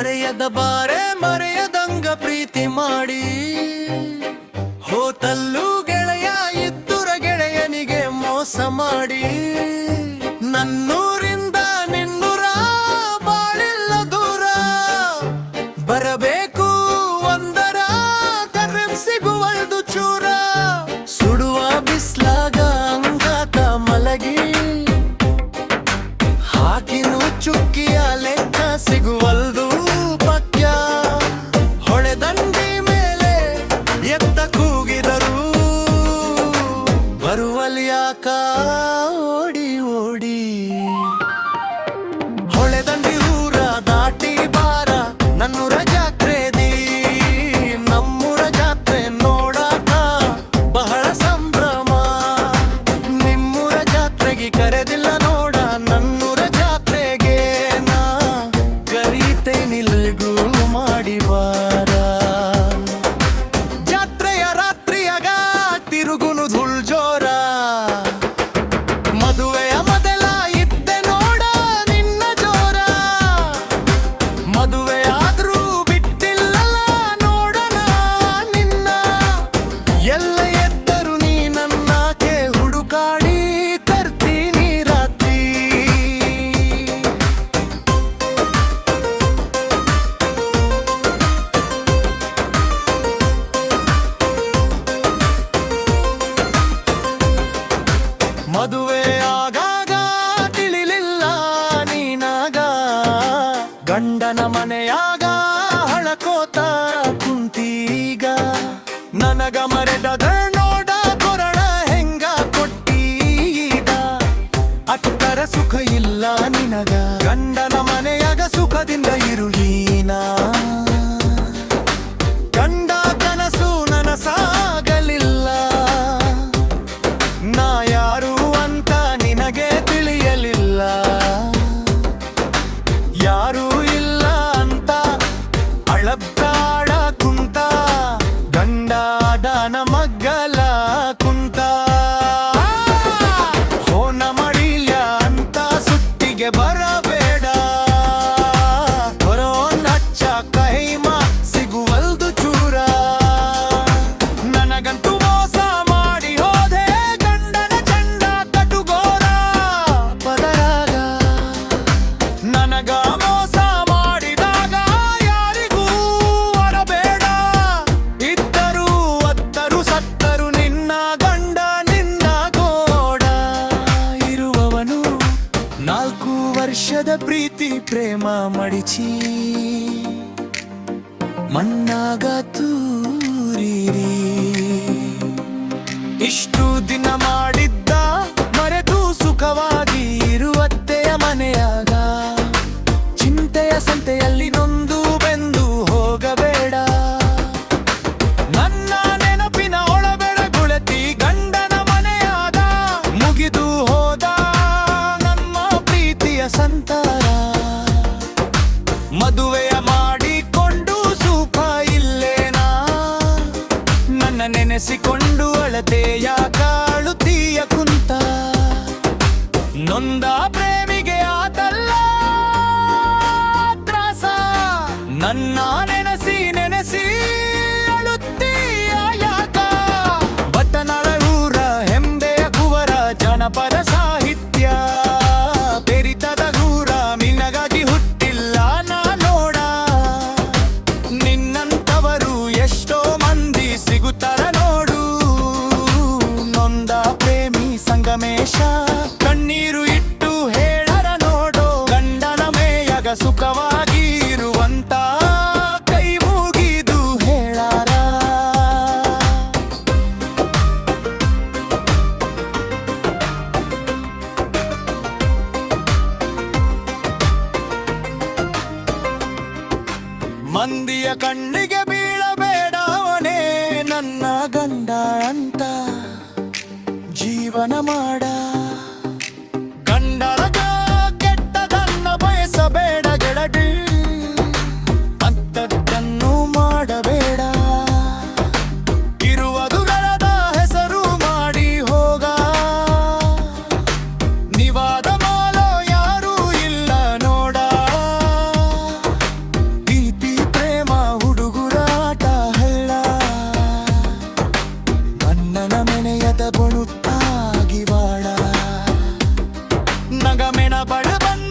ಮರೆಯದ ಬಾರೆ ಮರೆಯದಂಗ ಪ್ರೀತಿ ಮಾಡಿ ಹೋತಲ್ಲೂ ಗೆಳೆಯ ಇದ್ದುರ ಗೆಳೆಯನಿಗೆ ಮೋಸ ಮಾಡಿ ನನ್ನೂರಿಂದ ನಿನ್ನೂರ ಬಾಳಿಲ್ಲ ದೂರ ಬರಬೇಕು ಒಂದರ ಕರೆಂ ಸಿಗುವಲ್ದು ಚೂರ ಸುಡುವ ಬಿಸ್ಲಾಗ ಅಂಗಾತ ಮಲಗಿ ಹಾಕಿನು ಚುಕ್ಕಿಯ ಲೆಕ್ಕ ಸಿಗುವಲ್ದು ಪಕ್ಯ ಹೊಳೆದಂಡಿ ಮೇಲೆ ಎತ್ತ ಕೂಗಿದರು ಬರುವಲ್ಯಾಕ ಓಡಿ ಓಡಿ ಹೊಳೆದಂಡಿ ಊರ ದಾಟಿ ಬಾರ ನನ್ನೂರ ಜಾತ್ರೆದಿ ನಮ್ಮೂರ ಜಾತ್ರೆ ನೋಡಾಕ ಬಹಳ ಸಂಭ್ರಮ ನಿಮ್ಮೂರ ಜಾತ್ರೆಗೆ ಕರೆದಿಲ್ಲ ನೋಡ ನನ್ನೂರ ಜಾತ್ರೆಗೆ ನಾ ಕರೀತೇನಿಲ್ಗೂ ಮಾಡಿ ಬಾರ ಜಾತ್ರೆಯ ರಾತ್ರಿಯಾಗ ತಿರುಗುನು ಧುಳ್ ಜೋರ ಮದುವೆಯ ಮೊದಲ ಇದ್ದೆ ನೋಡ ನಿನ್ನ ಜೋರ ಮದುವೆಯಾದ್ರೂ ಬಿಟ್ಟಿಲ್ಲಲ್ಲ ನೋಡಣ ನಿನ್ನ ಎಲ್ಲ ಎದ್ದರು ನೀ ನನ್ನಾಕೆ ಹುಡುಕಾಡಿ ತರ್ತೀನಿ ರಾತ್ರಿ ಮದುವೆ ಆಗಾಗ ತಿಳಿಲಿಲ್ಲ ನೀನಾಗ ಗಂಡನ ಮನೆಯಾಗ ಹಳಕೋತ ಕುಂತೀಗ ನನಗ ಮರೆದದ ನೋಡ ಕೊರಳ ಹೆಂಗ ಕೊಟ್ಟೀಗ ಅಟ್ಟರ ಸುಖ ಇಲ್ಲ ನಿನಗ ಗಂಡನ ಮನೆಯಾಗ ಸುಖದಿಂದ ಇರುವೀನ ಗಂಡ ಕನಸು ನನಸಾಗಲಿಲ್ಲ ನಾ ಯಾರು ಅಂತ ನಿನಗೆ ತಿಳಿಯಲಿಲ್ಲ ಯಾರೂ ಇಲ್ಲ ಅಂತ ಅಳಬ್ದಾಡ ಕುಂತ ಗಂಡಾದನ ಮಗ್ಗಲ ಕುಂತ ಹೋನ ಮಾಡಿಲ್ಲ ಅಂತ ಸುಟ್ಟಿಗೆ ಬರಬೇಡ ಹೊರೋನ್ ಹಚ್ಚ ಕೈಮ ಸಿಗುವಲ್ದು ಚೂರ ನನಗಂತೂ ಮೋಸ ಮಾಡಿ ಹೋದೆ ಗಂಡನ ಚಂಡ ಕಟುಗೋರ ಪದರಾಗ ನನಗ ಮೋಸ ಮಾಡಿದಾಗ ಯಾರಿಗೂ ಹೊರಬೇಡ ಇದ್ದರು ಒತ್ತರು ಸತ್ತರು ನಿನ್ನ ಗಂಡ ನಿನ್ನ ಗೋಡ ಇರುವವನು 4 ವರ್ಷದ ಪ್ರೀತಿ ಪ್ರೇಮ ಮಡಿಚಿ ಮಣ್ಣಾಗ ತೂರಿರಿ ಇಷ್ಟು ದಿನ ಮಾಡಿದ್ದ ಮರೆತು ಸುಖವಾಗಿ ಇರುವತ್ತೆಯ ಮನೆಯಾಗ ಚಿಂತೆಯ ಸಂತೆಯಲ್ಲಿ ನೊಂದು ಬೆಂದು ಹೋಗಬೇಡ ನನ್ನ ನೆನಪಿನ ಒಳಬೆಳಗುಳತಿ ಗಂಡನ ಮನೆಯಾದ ಮುಗಿದು ಹೋದ ನಮ್ಮ ಪ್ರೀತಿಯ ಸಂತಾರ ಮದುವೆಯ ಮಾಡಿಕೊಂಡು ಸುಖ ಇಲ್ಲೇನಾ ನನ್ನ ನೆನೆಸಿಕೊಂಡು ಅಳತೆಯ ಕಾಳುತ್ತೀಯ ಕುಂತ ನೊಂದ ಪ್ರೇಮಿಗೆ ಆತಲ್ಲ ತ್ರಾಸ ನನ್ನ ನೆನೆಸಿ ನೆನೆಸಿ ಅಳುತ್ತೀಯ ಯಾಕ ಬತ್ತನಳ ಊರ ಹೆಂಬೆಯ ಕುವರ ಜನಪದ ಸಾಹಿತ್ಯ ಬೆರಿತದ ಗೂರ ನಿನಗಾಗಿ ಹುಟ್ಟಿಲ್ಲ ನಾ ನೋಡ ನಿನ್ನಂತವರು ಎಷ್ಟೋ ಮಂದಿ ಸಿಗುತ್ತಾರ ನೋಡು ನೊಂದ ಪ್ರೇಮಿ ಸಂಗಮೇಶ ಕಣ್ಣೀರು ಇಟ್ಟು ಹೇಳರ ನೋಡೋ ಗಂಡನ ಮೇಯಗ ಸುಖವಾಗಿ ಇರುವಂತ ಕೈ ಮುಗಿದು ಹೇಳಾರ ಮಂದಿಯ ಕಣ್ಣಿಗೆ ಬೀಳಬೇಡವನೇ ನನ್ನ ಗಂಡ ಅಂತ ಜೀವನ ಮಾಡ ಗಂಡರಗ ಕೆಟ್ಟದನ್ನ ಬಯಸಬೇಡ ಗೆಳತಿ ಅಂತದ್ದನ್ನು ಮಾಡಬೇಡ ಇರುವದುಗಳದ ಹೆಸರು ಮಾಡಿ ಹೋಗ ನಿವಾದ ಮಾಲೋ ಯಾರೂ ಇಲ್ಲ ನೋಡ ಮೆಣ ಬಡ ಬಂದ